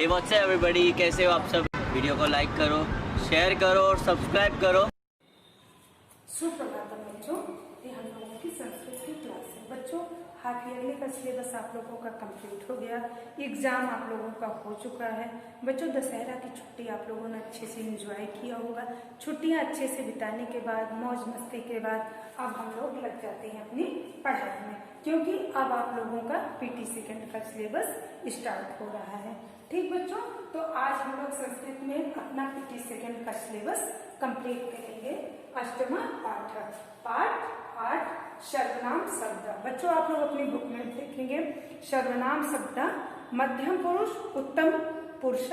Hey what's up everybody, कैसे हो आप सब। वीडियो को लाइक करो, शेयर करो और सब्सक्राइब करो। सुप्रभातम बच्चों, ये हम लोगों की संस्कृत की क्लास है। बच्चों, हाफ ईयरली का सिलेबस आप लोगों का कंप्लीट हो गया, एग्जाम आप लोगों का हो चुका है। बच्चों, दशहरा की छुट्टी आप लोगों ने अच्छे से एंजॉय किया होगा। छुट्टियां अच्छे से बिताने के बाद, मौज मस्ती के बाद अब हम लोग लग जाते हैं अपनी पढ़ाई में, क्योंकि अब आप लोगों का पीटी सेकेंड का सिलेबस स्टार्ट हो रहा है। ठीक बच्चों, तो आज हम लोग संस्कृत में अपना पीटी सेकेंड का सिलेबस कंप्लीट करेंगे। अष्टमा पाठ, पाठ 8 सर्वनाम शब्द। बच्चों, आप लोग अपनी बुक में देखेंगे सर्वनाम शब्द मध्यम पुरुष उत्तम पुरुष।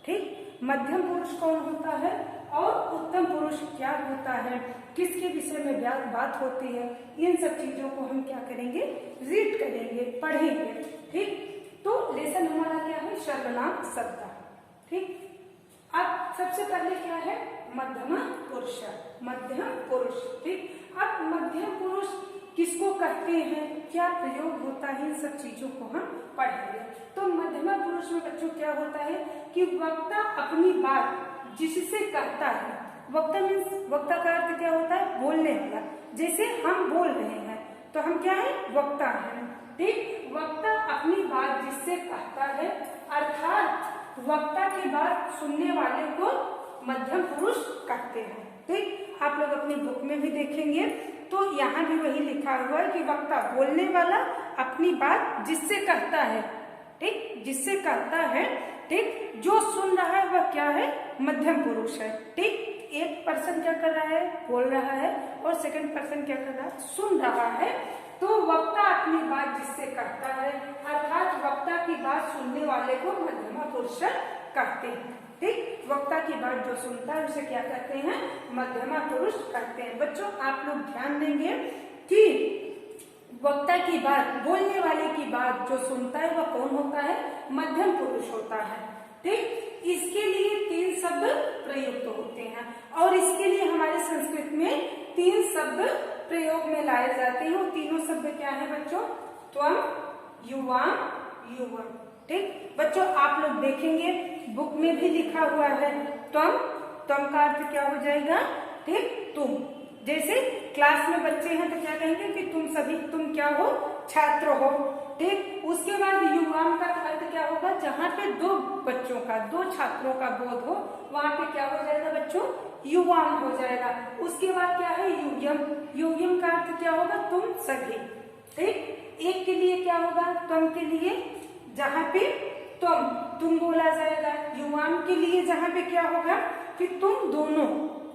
ठीक, मध्यम पुरुष कौन होता है और उत्तम पुरुष क्या होता है, किसके विषय में बात होती है, इन सब चीजों को हम क्या करेंगे, रीड करेंगे, पढ़ेंगे। ठीक, तो लेसन हमारा क्या है, सर्वनाम शब्द। ठीक, अब सबसे पहले क्या है, मध्यम पुरुष, मध्यम पुरुष। ठीक, अब मध्यम पुरुष किसको कहते हैं, क्या प्रयोग होता है, इन सब चीजों को हम पढ़ेंगे। तो मध्यम पुरुष में बच्चों क्या होता है कि वक्ता अपनी बात जिससे कहता है, वक्ता मीन्स, वक्ता का अर्थ क्या होता है, बोलने वाला। जैसे हम बोल रहे हैं तो हम क्या है, वक्ता है। ठीक, वक्ता अपनी बात जिससे कहता है, अर्थात वक्ता की बात सुनने वाले को मध्यम पुरुष कहते हैं। ठीक, आप लोग अपनी बुक में भी देखेंगे तो यहाँ भी वही लिखा हुआ है कि वक्ता बोलने वाला अपनी बात जिससे कहता है। ठीक, जिससे कहता है। ठीक, जो सुन रहा है वह क्या है, मध्यम पुरुष है। ठीक, एक पर्सन क्या कर रहा है, बोल रहा है, और सेकंड पर्सन क्या कर रहा है, सुन रहा है। तो वक्ता अपनी बात जिससे कहता है, अर्थात वक्ता की बात सुनने वाले को मध्यम पुरुष कहते हैं। ठीक, वक्ता की बात जो सुनता है उसे क्या कहते हैं, मध्यमा पुरुष कहते हैं। बच्चों, आप लोग ध्यान देंगे कि वक्ता की बात, बोलने वाले की बात जो सुनता है वह कौन होता है, मध्यम पुरुष होता है। ठीक, इसके लिए 3 शब्द प्रयुक्त होते हैं और इसके लिए हमारे संस्कृत में 3 शब्द प्रयोग में लाए जाते हैं। वो तीनों शब्द क्या है बच्चों, त्वम, युवाम, युवम। ठीक बच्चों, आप लोग देखेंगे बुक में भी लिखा हुआ है त्वम, त्वम का अर्थ क्या हो जाएगा, ठीक, तुम। जैसे क्लास में बच्चे हैं तो क्या कहेंगे कि तुम सभी, तुम क्या हो, छात्र हो। ठीक, उसके बाद युवाम का अर्थ क्या होगा, जहाँ पे 2 बच्चों का, 2 छात्रों का बोध हो वहां पे क्या हो जाएगा बच्चों, युवाम हो जाएगा। उसके बाद क्या है, यूयम, यूयम का अर्थ क्या होगा, तुम सभी। ठीक, एक के लिए क्या होगा, तुम के लिए जहाँ पे तुम बोला जाएगा। युवाम के लिए जहाँ पे क्या होगा कि तुम दोनों।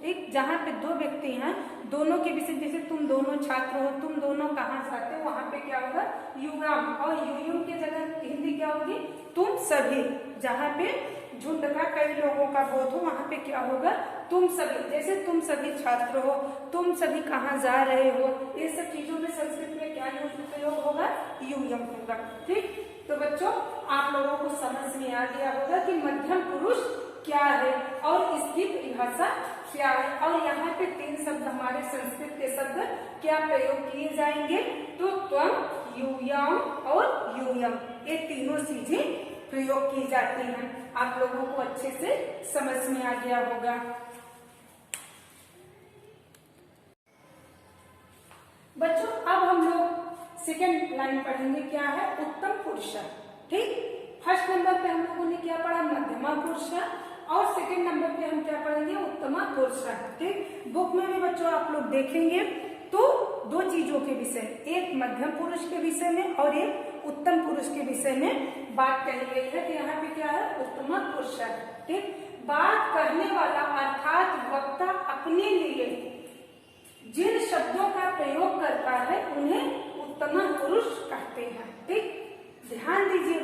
एक जहाँ पे 2 व्यक्ति हैं, दोनों के विषय, जैसे तुम दोनों छात्र हो, तुम दोनों कहाँ जाते हो, वहां पे क्या होगा, युवाम। और युयुम के जगह हिंदी क्या होगी, तुम सभी। जहाँ पे झुंड का, कई लोगों का बोध हो वहां पे क्या होगा, तुम सभी। जैसे तुम सभी छात्र हो, तुम सभी कहाँ जा रहे हो, ये सब चीजों में संस्कृत में क्या प्रयोग होगा, युयम होगा। ठीक, तो बच्चों, आप लोगों को समझ में आ गया होगा कि मध्यम पुरुष क्या है और इसकी परिभाषा क्या है। और यहाँ पे 3 शब्द हमारे संस्कृत के शब्द क्या प्रयोग किए जाएंगे, तो त्वम, युयाम और यूयम, ये तीनों चीजें प्रयोग की जाती हैं। आप लोगों को अच्छे से समझ में आ गया होगा। बच्चों, अब हम लोग सेकेंड लाइन पढ़ेंगे, क्या है, उत्तम पुरुष। ठीक, फर्स्ट नंबर पे हम लोगों ने क्या पढ़ा, मध्यमा पुरुष, और सेकंड नंबर पे हम क्या पढ़ेंगे, उत्तमा पुरुष। ठीक, बुक में भी बच्चों आप लोग देखेंगे तो 2 चीजों के विषय, एक मध्यम पुरुष के विषय में और एक उत्तम पुरुष के विषय में बात कही गई है। तो यहाँ पे क्या है, उत्तमा पुरुष। ठीक, बात करने वाला अर्थात वक्ता अपने लिए जिन शब्दों का प्रयोग करता है उन्हें उत्तमा पुरुष कहते हैं। ठीक, ध्यान दीजिए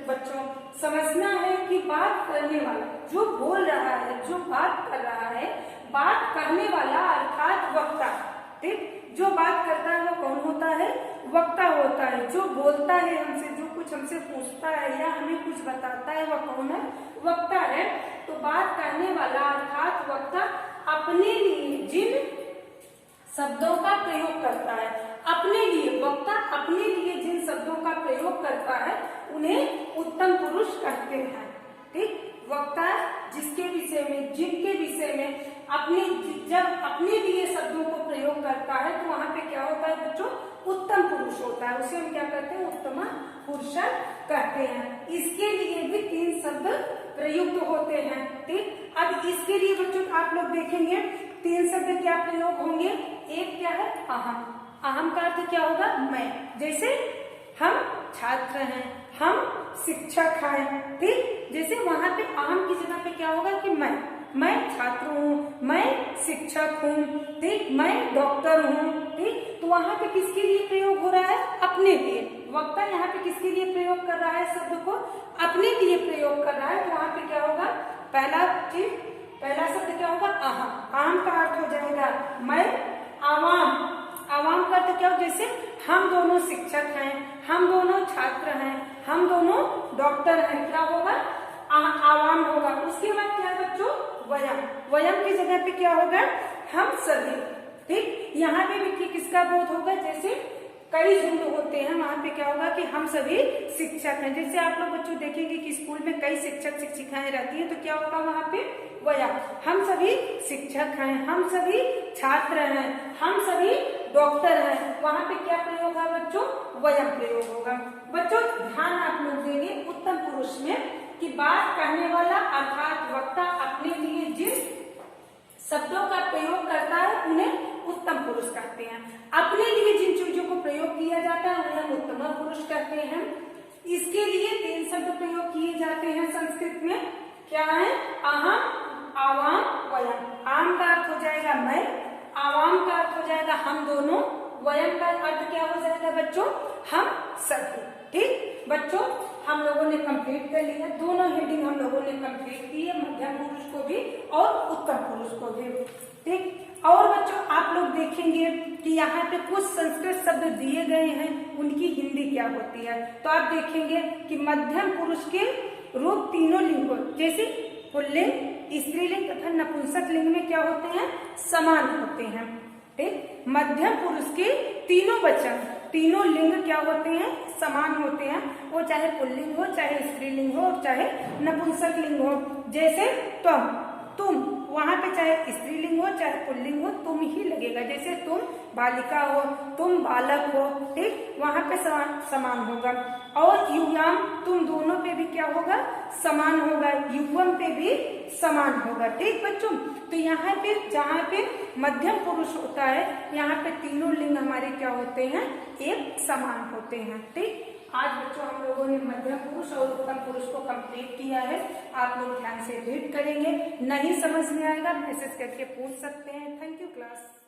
बच्चों, समझना है कि बात करने वाला, जो बोल रहा है, जो बात कर रहा है, बात करने वाला अर्थात वक्ता। ठीक, जो बात करता है वो कौन होता है, वक्ता होता है। जो बोलता है हमसे, जो कुछ हमसे पूछता है या हमें कुछ बताता है वह कौन है, वक्ता है। तो बात करने वाला अर्थात वक्ता अपने लिए जिन शब्दों का प्रयोग करता है, अपने लिए, वक्ता अपने लिए जिन शब्दों का प्रयोग करता है उन्हें उत्तम पुरुष कहते हैं। वक्ता जिसके विषय में, जिनके विषय में जब अपने लिए शब्दों को प्रयोग करता है तो वहां पे क्या होता है बच्चों, उत्तम पुरुष होता है, उसे हम क्या कहते हैं, उत्तम पुरुष कहते हैं। इसके लिए भी 3 शब्द प्रयुक्त होते हैं। ठीक, अब इसके लिए बच्चों आप लोग देखेंगे 3 शब्द क्या प्रयोग होंगे। एक क्या है, अहम। अहम का अर्थ क्या होगा, मैं। जैसे हम छात्र हैं, हम शिक्षक हैं। ठीक, जैसे वहां पे अहम की जगह पे क्या होगा कि मैं छात्र हूँ, मैं शिक्षक हूँ, ठीक, मैं डॉक्टर हूँ। ठीक, तो वहां पे किसके लिए प्रयोग हो रहा है, अपने लिए। वक्ता यहाँ पे किसके लिए प्रयोग कर रहा है, शब्द को अपने लिए प्रयोग कर रहा है। तो वहां पे क्या होगा, पहला शब्द क्या होगा, अहम। अहम का अर्थ हो जाएगा मैं। आवाम, आवाम का अर्थ क्या हो, जैसे हम दोनों शिक्षक हैं, हम दोनों छात्र हैं, हम दोनों डॉक्टर हैं, क्या होगा, आवाम होगा। उसके बाद क्या है बच्चों, वयम। वयम की जगह पे क्या होगा, हम सभी। ठीक, यहाँ पे भी किसका बोध होगा, जैसे कई झुंड होते हैं, वहां पे क्या होगा कि हम सभी शिक्षक हैं। जैसे आप लोग बच्चों देखेंगे कि स्कूल में कई शिक्षक शिक्षिकाएं रहती हैं, तो क्या होगा वहां पे, वयम। हम सभी शिक्षक हैं, हम सभी छात्र हैं, हम सभी डॉक्टर हैं। वहां पे क्या प्रयोग होगा बच्चों, वयम प्रयोग होगा। बच्चों ध्यान आप लोग देंगे उत्तम पुरुष में कि बात कहने वाला अर्थात वक्ता अपने लिए जिस शब्दों का प्रयोग करता है उन्हें उत्तम पुरुष कहते हैं। अपने लिए जिन चीजों को प्रयोग किया जाता है उन्हें उत्तम पुरुष कहते हैं। इसके लिए 3 शब्द प्रयोग किए जाते हैं संस्कृत में, क्या है, अहम, आवाम, वयम। आम का अर्थ हो जाएगा मैं, आवाम का अर्थ हो जाएगा हम दोनों, वयम का अर्थ क्या हो जाएगा बच्चों, हम सभी। ठीक बच्चों, हम लोगों ने कंप्लीट कर लिया, दोनों हेडिंग हम लोगों ने कंप्लीट की है, मध्यम पुरुष को भी और उत्तम पुरुष को भी। ठीक, और बच्चों आप लोग देखेंगे कि यहाँ पे कुछ संस्कृत शब्द दिए गए हैं, उनकी हिंदी क्या होती है। तो आप देखेंगे कि मध्यम पुरुष के रूप तीनों लिंगों, जैसे पुल्लिंग, स्त्रीलिंग तथा नपुंसक लिंग में क्या होते हैं, समान होते हैं। ठीक, मध्यम पुरुष के तीनों वचन, तीनों लिंग क्या होते हैं, समान होते हैं। वो चाहे पुल्लिंग हो, चाहे स्त्रीलिंग हो, चाहे नपुंसक लिंग हो। जैसे तुम, वहां पे चाहे स्त्रीलिंग हो चाहे पुल्लिंग हो, तुम ही लगेगा। जैसे तुम बालिका हो, तुम बालक हो, ठीक, वहां पे समान होगा। और युवाम, तुम दोनों पे भी क्या होगा, समान होगा। युवम पे भी समान होगा। ठीक बच्चों, तो यहाँ पे जहाँ पे मध्यम पुरुष होता है, यहाँ पे तीनों लिंग हमारे क्या होते हैं, एक समान होते हैं। ठीक, आज बच्चों हम लोगों ने मध्यम पुरुष और उत्तम पुरुष को कंप्लीट किया है। आप लोग ध्यान से रीड करेंगे, नहीं समझ में आएगा मैसेज करके पूछ सकते हैं। Thank you class.